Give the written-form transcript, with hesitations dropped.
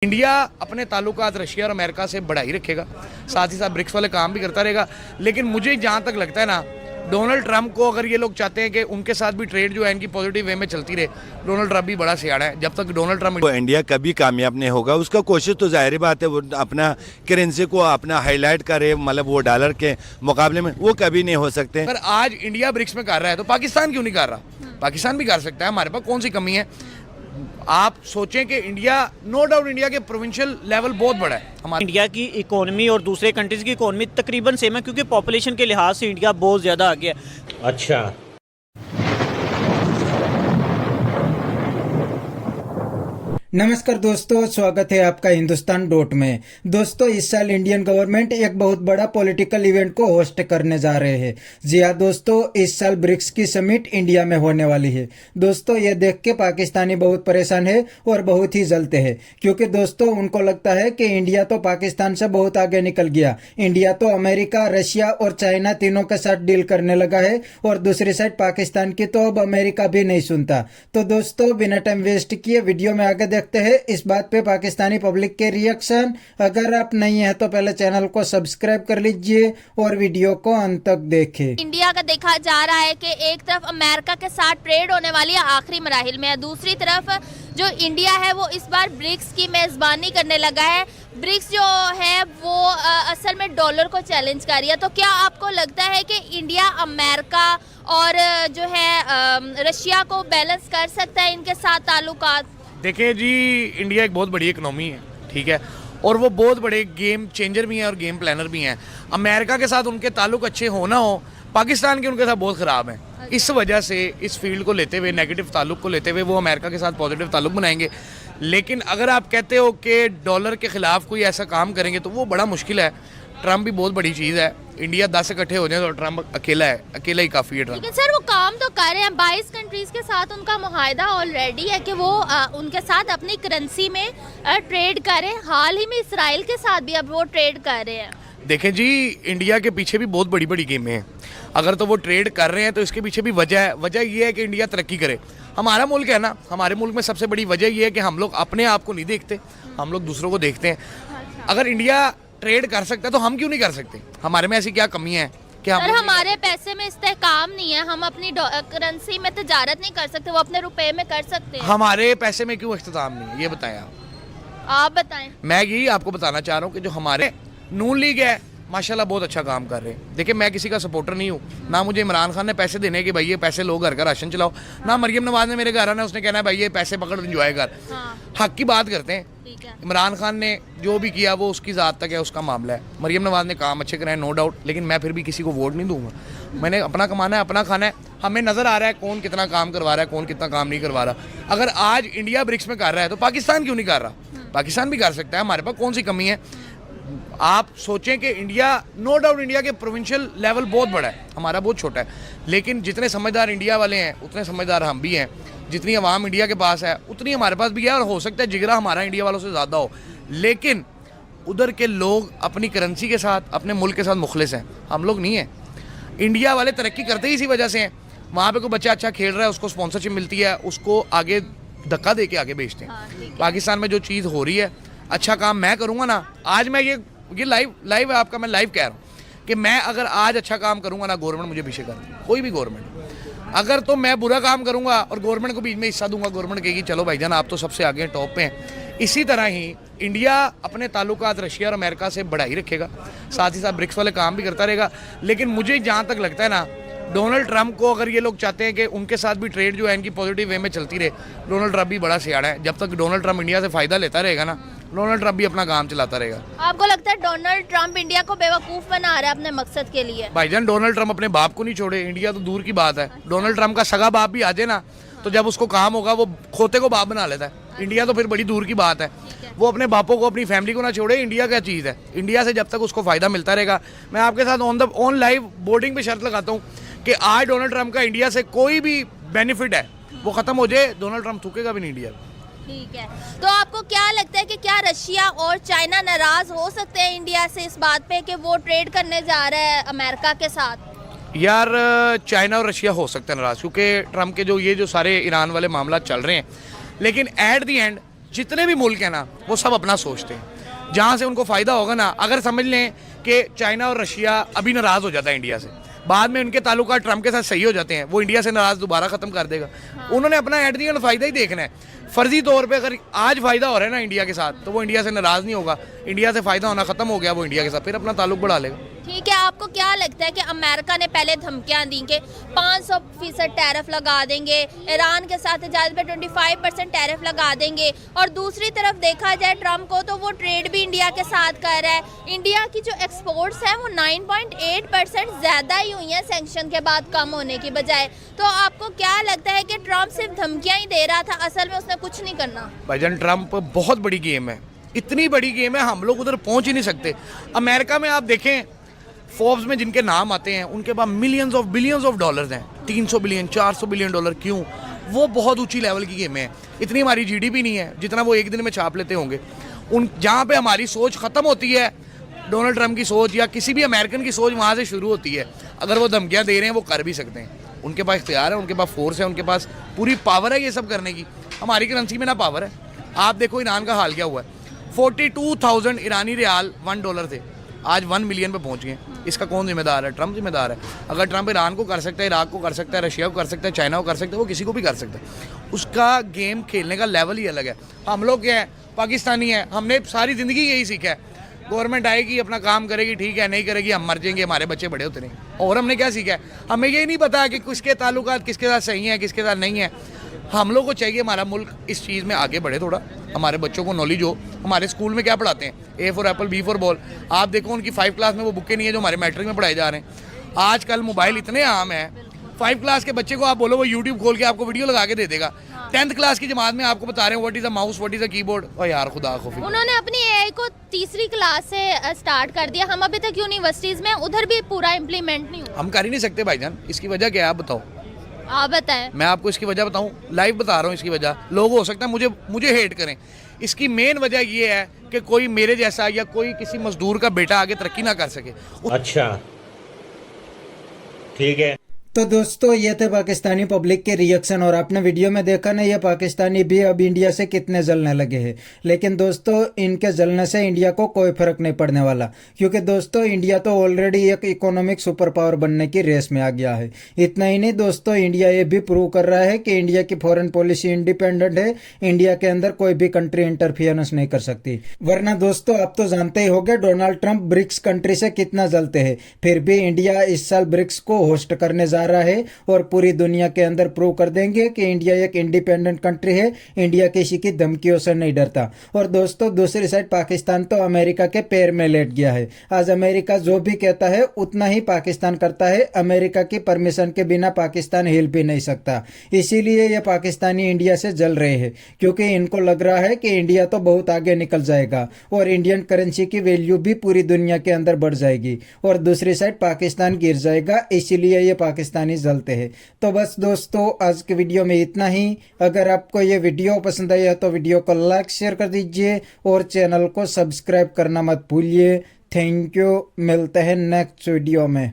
India अपने ताल्लुकात Russia और अमेरिका से बढ़ाई रखेगा, साथ ही साथ ब्रिक्स वाले काम भी करता रहेगा। लेकिन मुझे जहाँ तक लगता है ना, डोनाल्ड ट्रंप को अगर ये लोग चाहते हैं कि उनके साथ भी ट्रेड जो है इनकी पॉजिटिव वे में चलती रहे, डोनाल्ड ट्रंप भी बड़ा सियाड़ा है। जब तक डोनाल्ड ट्रंप इंडिया कभी कामयाब नहीं होगा, उसका कोशिश तो जाहिर बात है वो अपना करेंसी को अपना हाईलाइट करे, मतलब वो डॉलर के मुकाबले में वो कभी नहीं हो सकते। अगर आज इंडिया ब्रिक्स में कर रहा है तो पाकिस्तान क्यों नहीं कर रहा? पाकिस्तान भी कर सकता है, हमारे पास कौन सी कमी है? आप सोचें कि इंडिया, नो डाउट इंडिया के प्रोविंशियल लेवल बहुत बड़ा है। हमारा इंडिया की इकोनॉमी और दूसरे कंट्रीज़ की इकोनॉमी तकरीबन सेम है, क्योंकि पॉपुलेशन के लिहाज से इंडिया बहुत ज़्यादा आगे है। अच्छा, नमस्कार दोस्तों, स्वागत है आपका हिंदुस्तान डॉट में। दोस्तों, इस साल इंडियन गवर्नमेंट एक बहुत बड़ा पॉलिटिकल इवेंट को होस्ट करने जा रहे हैं। जी हाँ दोस्तों, इस साल ब्रिक्स की समिट इंडिया में होने वाली है। दोस्तों, ये देख के पाकिस्तानी बहुत परेशान है और बहुत ही जलते हैं, क्योंकि दोस्तों उनको लगता है कि इंडिया तो पाकिस्तान से बहुत आगे निकल गया। इंडिया तो अमेरिका, रशिया और चाइना तीनों के साथ डील करने लगा है, और दूसरी साइड पाकिस्तान की तो अब अमेरिका भी नहीं सुनता। तो दोस्तों, बिना टाइम वेस्ट किए वीडियो में आगे देखते हैं इस बात पे पाकिस्तानी पब्लिक के रिएक्शन। अगर आप नहीं है तो पहले चैनल को सब्सक्राइब कर लीजिए और वीडियो को अंत तक देखें। इंडिया का देखा जा रहा है कि एक तरफ अमेरिका के साथ ट्रेड होने वाली है, आखिरी मराहिल में है, दूसरी तरफ जो इंडिया है वो इस बार ब्रिक्स की मेजबानी करने लगा है। ब्रिक्स जो है वो असल में डॉलर को चैलेंज कर रही है। तो क्या आपको लगता है कि इंडिया अमेरिका और जो है रशिया को बैलेंस कर सकता है इनके साथ ताल्लुकात? देखिए जी, इंडिया एक बहुत बड़ी इकनॉमी है, ठीक है, और वो बहुत बड़े गेम चेंजर भी हैं और गेम प्लानर भी हैं। अमेरिका के साथ उनके ताल्लुक अच्छे हो ना हो, पाकिस्तान के उनके साथ बहुत ख़राब हैं। इस वजह से इस फील्ड को लेते हुए, नेगेटिव ताल्लुक को लेते हुए वो अमेरिका के साथ पॉजिटिव ताल्लुक बनाएंगे। लेकिन अगर आप कहते हो कि डॉलर के ख़िलाफ़ कोई ऐसा काम करेंगे तो वो बड़ा मुश्किल है। ट्रंप भी बहुत बड़ी चीज़ है, इंडिया 10 इकट्ठे हो जाए तो ट्रंप अकेला है, अकेला ही काफ़ी है ट्रंप। लेकिन सर वो काम तो कर रहे हैं, 22 कंट्रीज़ के साथ उनका मुआहदा ऑलरेडी है कि वो उनके साथ अपनी करेंसी में ट्रेड करें। हाल ही में इसराइल के साथ भी अब वो ट्रेड कर रहे हैं। देखें जी, इंडिया के पीछे भी बहुत बड़ी बड़ी गेमें हैं। अगर तो वो ट्रेड कर रहे हैं तो इसके पीछे भी वजह है। वजह ये है कि इंडिया तरक्की करे। हमारा मुल्क है ना, हमारे मुल्क में सबसे बड़ी वजह ये है कि हम लोग अपने आप को नहीं देखते, हम लोग दूसरों को देखते हैं। अगर इंडिया ट्रेड कर सकता है तो हम क्यों नहीं कर सकते? हमारे में ऐसी क्या कमी है कि हम? सर, हमारे पैसे में इस्तेहकाम नहीं है, हम अपनी करेंसी में तजारत नहीं कर सकते, वो अपने रुपए में कर सकते हैं। हमारे पैसे में क्यों इख्तिताम नहीं है, ये बताएं आप बताएं। मैं यही आपको बताना चाह रहा हूँ कि जो हमारे नून लीग है माशाल्लाह बहुत अच्छा काम कर रहे हैं। देखिए, मैं किसी का सपोर्टर नहीं हूँ, ना मुझे इमरान खान ने पैसे देने कि भाई ये पैसे लो घर का राशन चलाओ, ना मरियम नवाज ने मेरे घर आना उसने कहना है भाई ये पैसे पकड़ एंजॉय कर। हक की बात करते हैं। इमरान खान ने जो भी किया वो उसकी ज़ात तक है, उसका मामला है। मरियम नवाज ने काम अच्छे कराए, नो डाउट, लेकिन मैं फिर भी किसी को वोट नहीं दूंगा। मैंने अपना कमाना है, अपना खाना है। हमें नज़र आ रहा है कौन कितना काम करवा रहा है, कौन कितना काम नहीं करवा रहा। अगर आज इंडिया ब्रिक्स में कर रहा है तो पाकिस्तान क्यों नहीं कर रहा? पाकिस्तान भी कर सकता है, हमारे पास कौन सी कमी है? आप सोचें कि इंडिया, नो डाउट इंडिया के प्रोविंशियल लेवल बहुत बड़ा है, हमारा बहुत छोटा है। लेकिन जितने समझदार इंडिया वाले हैं उतने समझदार हम भी हैं। जितनी आवाम इंडिया के पास है उतनी हमारे पास भी है, और हो सकता है जिगरा हमारा इंडिया वालों से ज़्यादा हो। लेकिन उधर के लोग अपनी करेंसी के साथ, अपने मुल्क के साथ मुखलिस हैं, हम लोग नहीं हैं। इंडिया वाले तरक्की करते ही इसी वजह से हैं। वहाँ पे कोई बच्चा अच्छा खेल रहा है, उसको स्पॉन्सरशिप मिलती है, उसको आगे धक्का दे के आगे भेजते हैं। पाकिस्तान में जो चीज़ हो रही है, अच्छा काम मैं करूँगा ना, आज मैं ये लाइव है आपका, मैं लाइव कह रहा हूँ कि मैं अगर आज अच्छा काम करूँगा ना, गवर्नमेंट मुझे पीछे कर देगी, कोई भी गवर्नमेंट। अगर तो मैं बुरा काम करूँगा और गवर्नमेंट को बीच में हिस्सा दूंगा, गवर्नमेंट कहेगी चलो भाईजान आप तो सबसे आगे टॉप पे हैं। इसी तरह ही इंडिया अपने ताल्लुकात रशिया और अमेरिका से बढ़ाई रखेगा, साथ ही साथ ब्रिक्स वाले काम भी करता रहेगा। लेकिन मुझे जहाँ तक लगता है ना, डोनाल्ड ट्रंप को अगर ये लोग चाहते हैं कि उनके साथ भी ट्रेड जो है इनकी पॉजिटिव वे में चलती रहे, डोनाल्ड ट्रंप भी बड़ा सियाड़ा है। जब तक डोनाल्ड ट्रंप इंडिया से फ़ायदा लेता रहेगा ना, डोनाल्ड ट्रंप भी अपना काम चलाता रहेगा। आपको लगता है डोनाल्ड ट्रंप इंडिया को बेवकूफ़ बना रहा है अपने मकसद के लिए? भाईजान, डोनाल्ड ट्रंप अपने बाप को नहीं छोड़े, इंडिया तो दूर की बात है। डोनाल्ड ट्रंप का सगा बाप भी आ जाए ना, तो जब उसको काम होगा वो खोते को बाप बना लेता है। इंडिया तो फिर बड़ी दूर की बात है। वो अपने बापों को, अपनी फैमिली को ना छोड़े। इंडिया क्या चीज़ है? इंडिया से जब तक उसको फ़ायदा मिलता रहेगा। मैं आपके साथ ऑन लाइव बोर्डिंग पे शर्त लगाता हूँ कि आज डोनाल्ड ट्रंप का इंडिया से कोई भी बेनिफिट है वो ख़त्म हो जाए, डोनाल्ड ट्रंप थूकेगा भी नहीं इंडिया। ठीक है, तो आपको क्या लगता है कि क्या रशिया और चाइना नाराज हो सकते हैं इंडिया से इस बात पे कि वो ट्रेड करने जा रहा है अमेरिका के साथ? यार, चाइना और रशिया हो सकते हैं नाराज, क्योंकि ट्रंप के जो सारे ईरान वाले मामला चल रहे हैं। लेकिन एट दी एंड जितने भी मुल्क हैं ना वो सब अपना सोचते हैं, जहाँ से उनको फ़ायदा होगा ना। अगर समझ लें कि चाइना और रशिया अभी नाराज़ हो जाता है इंडिया से, बाद में उनके ताल्लुकात ट्रंप के साथ सही हो जाते हैं, वो इंडिया से नाराज़ दोबारा ख़त्म कर देगा। उन्होंने अपना एट दी एंड फ़ायदा ही देखना है। फर्जी तौर पे अगर आज फ़ायदा हो रहा है ना इंडिया के साथ, तो वो इंडिया से नाराज़ नहीं होगा। इंडिया से फ़ायदा होना ख़त्म हो गया, वो इंडिया के साथ फिर अपना ताल्लुक बढ़ा लेगा। ठीक है, आपको क्या लगता है कि अमेरिका ने पहले धमकियां दी कि 500% टैरिफ लगा देंगे, ईरान के साथ इजाज़त पे 25% टैरिफ लगा देंगे, और दूसरी तरफ देखा जाए ट्रम्प को तो वो ट्रेड भी इंडिया के साथ कर रहा है। इंडिया की जो एक्सपोर्ट्स हैं वो 9.8% ज़्यादा ही हुई हैं सैंक्शन के बाद कम होने की बजाय। तो आपको क्या लगता है कि ट्रम्प सिर्फ धमकियाँ ही दे रहा था, असल में उसने कुछ नहीं करना? भाईजान ट्रम्प बहुत बड़ी गेम है, इतनी बड़ी गेम है, हम लोग उधर पहुंच ही नहीं सकते। अमेरिका में आप देखें, फोर्ब्स में जिनके नाम आते हैं उनके पास millions of billions of dollars हैं, 300 बिलियन 400 बिलियन डॉलर। क्यों? वो बहुत ऊंची लेवल की गेम है। इतनी हमारी जीडीपी नहीं है जितना वो एक दिन में छाप लेते होंगे। उन जहाँ पे हमारी सोच ख़त्म होती है, डोनाल्ड ट्रम्प की सोच या किसी भी अमेरिकन की सोच वहाँ से शुरू होती है। अगर वो धमकियाँ दे रहे हैं वो कर भी सकते हैं, उनके पास इख्तियार है, उनके पास फोर्स है, उनके पास पूरी पावर है ये सब करने की। हमारी करेंसी में ना पावर है। आप देखो ईरान का हाल क्या हुआ है, 42,000 ईरानी रियाल $1 थे, आज 1 मिलियन पे पहुंच गए। इसका कौन जिम्मेदार है? ट्रम्प जिम्मेदार है। अगर ट्रम्प ईरान को कर सकता है, इराक को कर सकता है, रशिया को कर सकता है, चाइना को कर सकता है, वो किसी को भी कर सकता है। उसका गेम खेलने का लेवल ही अलग है। हम लोग क्या है, पाकिस्तानी है, हमने सारी ज़िंदगी यही सीखा है, गवर्नमेंट आएगी अपना काम करेगी, ठीक है, नहीं करेगी हम मर जाएंगे, हमारे बच्चे बड़े होते नहीं। और हमने क्या सीखा है? हमें ये नहीं पता कि किसके ताल्लुकात किसके साथ सही हैं, किसके साथ नहीं है। हम लोग को चाहिए हमारा मुल्क इस चीज़ में आगे बढ़े, थोड़ा हमारे बच्चों को नॉलेज हो। हमारे स्कूल में क्या पढ़ाते हैं? A for Apple, B for ball. आप देखो उनकी 5 क्लास में वो बुकें नहीं है जो हमारे मैट्रिक में पढ़ाए जा रहे हैं। आजकल मोबाइल इतने आम है, 5 क्लास के बच्चे को आप बोलो वो यूट्यूब खोल के आपको वीडियो लगा के दे देगा। 10th क्लास की जमात में आपको बता रहे हैं what is a mouse, what is a keyboard. और यार खुदा खौफी, उन्होंने अपनी एआई को तीसरी क्लास से स्टार्ट कर दिया। हम अभी तक यूनिवर्सिटीज़ में उधर भी पूरा इम्प्लीमेंट नहीं हुआ। हम कर ही नहीं सकते भाईजान। इसकी वजह क्या है आप बताओ? आप बताएं। मैं आपको इसकी वजह बताऊं, लाइव बता रहा हूं इसकी वजह। लोग हो सकता है मुझे हेट करें, इसकी मेन वजह ये है कि कोई मेरे जैसा या कोई किसी मजदूर का बेटा आगे तरक्की ना कर सके। अच्छा, ठीक है। तो दोस्तों ये थे पाकिस्तानी पब्लिक के रिएक्शन, और आपने वीडियो में देखा ना, ये पाकिस्तानी भी अब इंडिया से कितने जलने लगे हैं। लेकिन दोस्तों इनके जलने से इंडिया को कोई फर्क नहीं पड़ने वाला, क्योंकि दोस्तों इंडिया तो ऑलरेडी एक इकोनॉमिक सुपर पावर बनने की रेस में आ गया है। इतना ही नहीं दोस्तों, इंडिया ये भी प्रूव कर रहा है कि इंडिया की फॉरेन पॉलिसी इंडिपेंडेंट है, इंडिया के अंदर कोई भी कंट्री इंटरफियरेंस नहीं कर सकती। वरना दोस्तों आप तो जानते ही होंगे डोनाल्ड ट्रंप ब्रिक्स कंट्री से कितना जलते हैं, फिर भी इंडिया इस साल ब्रिक्स को होस्ट करने जा रहा है और पूरी दुनिया के अंदर प्रूव कर देंगे कि इंडिया एक इंडिपेंडेंट कंट्री है, इंडिया किसी की धमकियों से नहीं डरता। और दोस्तों दूसरी साइड पाकिस्तान तो अमेरिका के पैर में लेट गया है। आज अमेरिका जो भी कहता है उतना ही पाकिस्तान करता है। अमेरिका की परमिशन के बिना पाकिस्तान हिल भी नहीं सकता। इसीलिए ये पाकिस्तानी इंडिया से जल रहे हैं, क्योंकि इनको लग रहा है कि इंडिया तो बहुत आगे निकल जाएगा और इंडियन करेंसी की वैल्यू भी पूरी दुनिया के अंदर बढ़ जाएगी, और दूसरी साइड पाकिस्तान गिर जाएगा। इसीलिए ये पाकिस्तानी जलते हैं। तो बस दोस्तों आज के वीडियो में इतना ही। अगर आपको ये वीडियो पसंद आया तो वीडियो को लाइक शेयर कर दीजिए और चैनल को सब्सक्राइब करना मत भूलिए। थैंक यू, मिलते हैं नेक्स्ट वीडियो में।